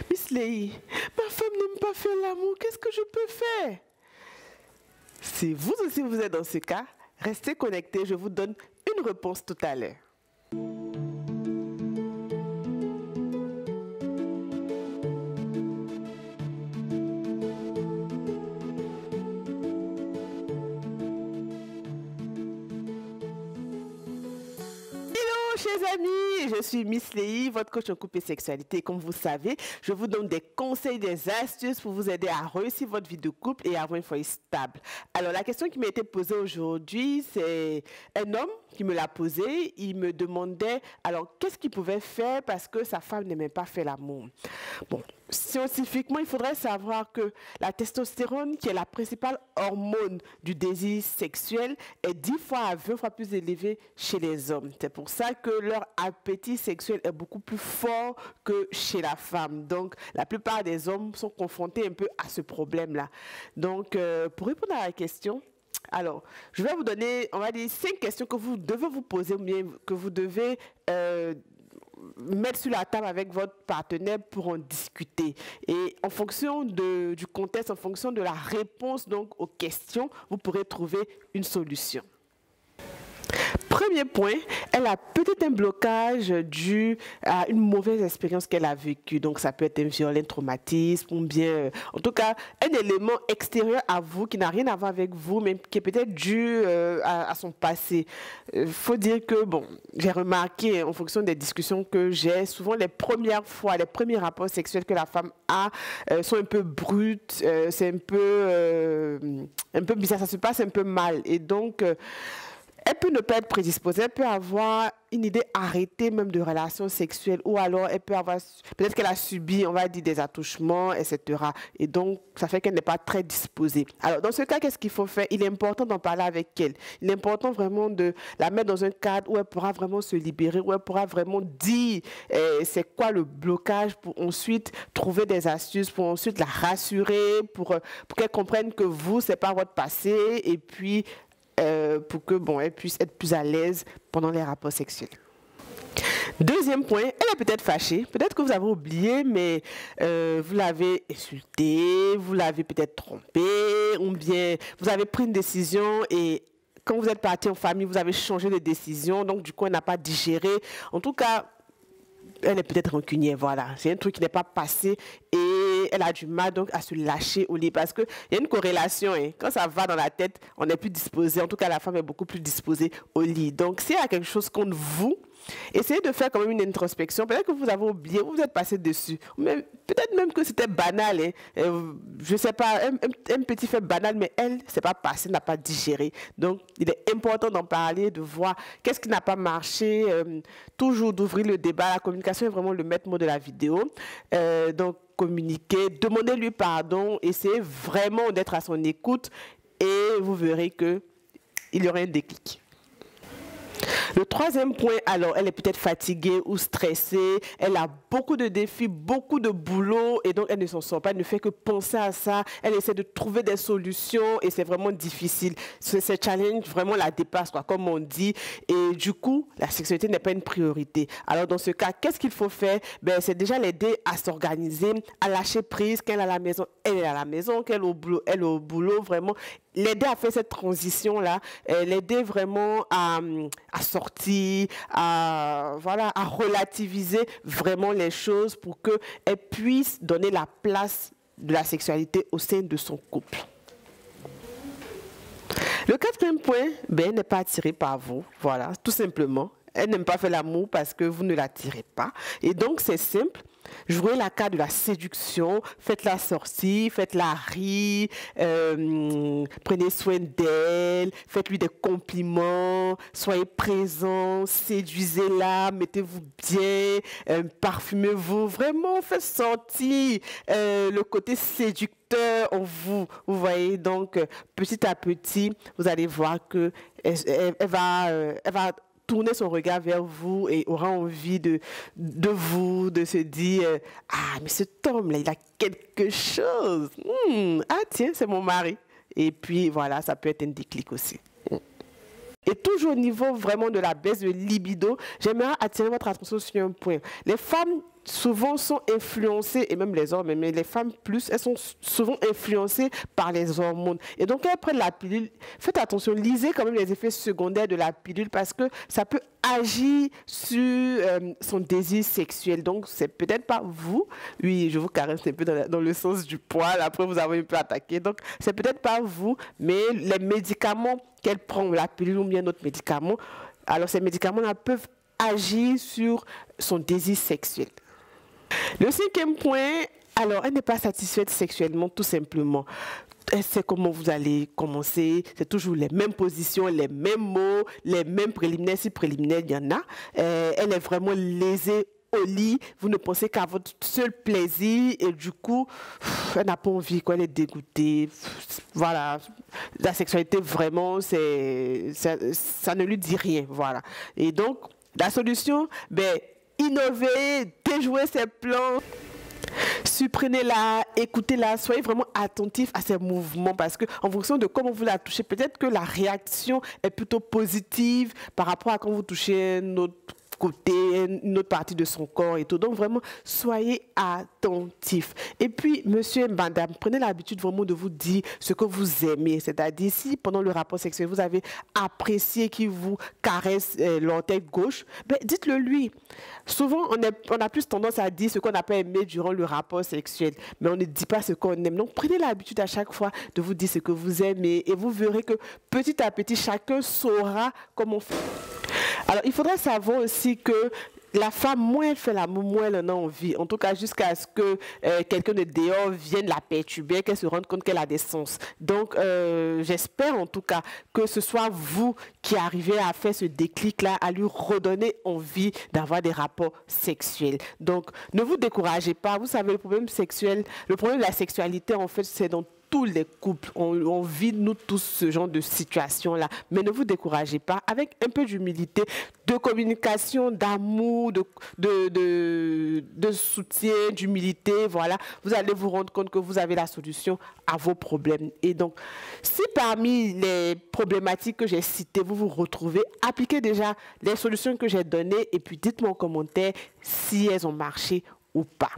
Miss Lei, ma femme n'aime pas faire l'amour, qu'est-ce que je peux faire? Si vous aussi vous êtes dans ce cas, restez connectés, je vous donne une réponse tout à l'heure. Chers amis, je suis Miss Lei, votre coach en couple et sexualité. Comme vous savez, je vous donne des conseils, des astuces pour vous aider à réussir votre vie de couple et avoir une foyer stable. Alors, la question qui m'a été posée aujourd'hui, c'est un homme qui me l'a posée. Il me demandait, alors, qu'est-ce qu'il pouvait faire parce que sa femme n'aimait pas faire l'amour. Bon, scientifiquement, il faudrait savoir que la testostérone, qui est la principale hormone du désir sexuel, est 10 fois à 20 fois plus élevée chez les hommes. C'est pour ça que leur appétit sexuel est beaucoup plus fort que chez la femme. Donc, la plupart des hommes sont confrontés un peu à ce problème-là. Donc, pour répondre à la question, alors, je vais vous donner, on va dire, 5 questions que vous devez vous poser, ou bien que vous devez mettre sur la table avec votre partenaire pour en discuter. Et en fonction du contexte, en fonction de la réponse donc aux questions, vous pourrez trouver une solution. Premier point, elle a peut-être un blocage dû à une mauvaise expérience qu'elle a vécue. Donc, ça peut être un violent traumatisme ou bien, en tout cas, un élément extérieur à vous qui n'a rien à voir avec vous, mais qui est peut-être dû à son passé. Il faut dire que, bon, j'ai remarqué en fonction des discussions que j'ai, souvent les premières fois, les premiers rapports sexuels que la femme a sont un peu bruts, c'est un peu bizarre, ça se passe un peu mal. Et donc, elle peut ne pas être prédisposée, elle peut avoir une idée arrêtée même de relations sexuelles ou alors elle peut avoir, peut-être qu'elle a subi, on va dire, des attouchements, etc. Et donc, ça fait qu'elle n'est pas très disposée. Alors, dans ce cas, qu'est-ce qu'il faut faire? Il est important d'en parler avec elle. Il est important vraiment de la mettre dans un cadre où elle pourra vraiment se libérer, où elle pourra vraiment dire c'est quoi le blocage pour ensuite trouver des astuces, pour ensuite la rassurer, pour qu'elle comprenne que vous, c'est pas votre passé et puis pour que elle puisse être plus à l'aise pendant les rapports sexuels. Deuxième point, elle est peut-être fâchée, peut-être que vous avez oublié, mais vous l'avez insultée, vous l'avez peut-être trompée, ou bien vous avez pris une décision et quand vous êtes parti en famille, vous avez changé de décision, donc du coup, elle n'a pas digéré. En tout cas, elle est peut-être rancunière, voilà. C'est un truc qui n'est pas passé et elle a du mal donc à se lâcher au lit parce qu'il y a une corrélation. Hein. Quand ça va dans la tête, on est plus disposé. En tout cas, la femme est beaucoup plus disposée au lit. Donc, s'il y a quelque chose contre vous, essayez de faire quand même une introspection. Peut-être que vous avez oublié, vous êtes passé dessus. Peut-être même que c'était banal. Hein. Je ne sais pas, un petit fait banal, mais elle, c'est pas passé, n'a pas digéré. Donc, il est important d'en parler, de voir qu'est-ce qui n'a pas marché. Toujours d'ouvrir le débat. La communication est vraiment le maître mot de la vidéo. Donc, communiquer, demandez-lui pardon, essayez vraiment d'être à son écoute et vous verrez qu'il y aura un déclic. Le troisième point, alors, elle est peut-être fatiguée ou stressée, elle a beaucoup de défis, beaucoup de boulot et donc elle ne s'en sort pas, elle ne fait que penser à ça, elle essaie de trouver des solutions et c'est vraiment difficile. Ce challenge vraiment la dépasse, quoi, comme on dit, et du coup, la sexualité n'est pas une priorité. Alors, dans ce cas, qu'est-ce qu'il faut faire? C'est déjà l'aider à s'organiser, à lâcher prise, qu'elle est à la maison, elle est à la maison, qu'elle est au boulot, vraiment. L'aider à faire cette transition-là, l'aider vraiment à sortir, à relativiser vraiment les choses pour qu'elle puisse donner la place de la sexualité au sein de son couple. Le quatrième point, elle n'est pas attirée par vous, voilà, tout simplement. Elle n'aime pas faire l'amour parce que vous ne l'attirez pas. Et donc, c'est simple. Jouez la carte de la séduction, faites-la sortir, faites-la rire, prenez soin d'elle, faites-lui des compliments, soyez présents, séduisez-la, mettez-vous bien, parfumez-vous, vraiment faites sortir le côté séducteur en vous. Vous voyez, donc petit à petit, vous allez voir que elle va tourner son regard vers vous et aura envie de vous, de se dire « Ah, mais cet homme-là, il a quelque chose. Ah, tiens, c'est mon mari. » Et puis, voilà, ça peut être un déclic aussi. Et toujours au niveau vraiment de la baisse de libido, j'aimerais attirer votre attention sur un point. Les femmes souvent sont influencées, et même les hommes, mais les femmes plus, elles sont souvent influencées par les hormones. Et donc, quand elles prennent la pilule, faites attention, lisez quand même les effets secondaires de la pilule parce que ça peut agir sur son désir sexuel. Donc, c'est peut-être pas vous. Oui, je vous caresse un peu dans le sens du poil. Après, vous avez un peu attaqué. Donc, c'est peut-être pas vous, mais les médicaments qu'elle prend, la pilule ou bien d'autres médicaments, alors ces médicaments-là peuvent agir sur son désir sexuel. Le 5e point, alors elle n'est pas satisfaite sexuellement tout simplement. Elle sait comment vous allez commencer, c'est toujours les mêmes positions, les mêmes mots, les mêmes préliminaires, si préliminaires il y en a. Elle est vraiment lésée au lit, vous ne pensez qu'à votre seul plaisir et du coup, elle n'a pas envie, quoi, elle est dégoûtée. Voilà, la sexualité vraiment, ça ne lui dit rien, voilà. Et donc, la solution, innover, déjouer ses plans, supprenez-la, écoutez-la, soyez vraiment attentif à ses mouvements parce qu'en fonction de comment vous la touchez, peut-être que la réaction est plutôt positive par rapport à quand vous touchez un autre côté, une autre partie de son corps et tout. Donc vraiment, soyez attentifs. Et puis, monsieur et madame, prenez l'habitude vraiment de vous dire ce que vous aimez. C'est-à-dire, si pendant le rapport sexuel, vous avez apprécié qu'il vous caresse l'orteil gauche, dites-le lui. Souvent, on a plus tendance à dire ce qu'on n'a pas aimé durant le rapport sexuel, mais on ne dit pas ce qu'on aime. Donc, prenez l'habitude à chaque fois de vous dire ce que vous aimez et vous verrez que petit à petit, chacun saura comment faire. Alors, il faudrait savoir aussi que la femme, moins elle fait l'amour, moins elle en a envie. En tout cas, jusqu'à ce que quelqu'un de dehors vienne la perturber, qu'elle se rende compte qu'elle a des sens. Donc, j'espère en tout cas que ce soit vous qui arrivez à faire ce déclic-là, à lui redonner envie d'avoir des rapports sexuels. Donc, ne vous découragez pas. Vous savez, le problème de la sexualité, en fait, c'est dans tous les couples, on vit nous tous ce genre de situation-là. Mais ne vous découragez pas, avec un peu d'humilité, de communication, d'amour, de soutien, d'humilité, voilà, vous allez vous rendre compte que vous avez la solution à vos problèmes. Et donc, si parmi les problématiques que j'ai citées, vous vous retrouvez, appliquez déjà les solutions que j'ai données et puis dites-moi en commentaire si elles ont marché ou pas.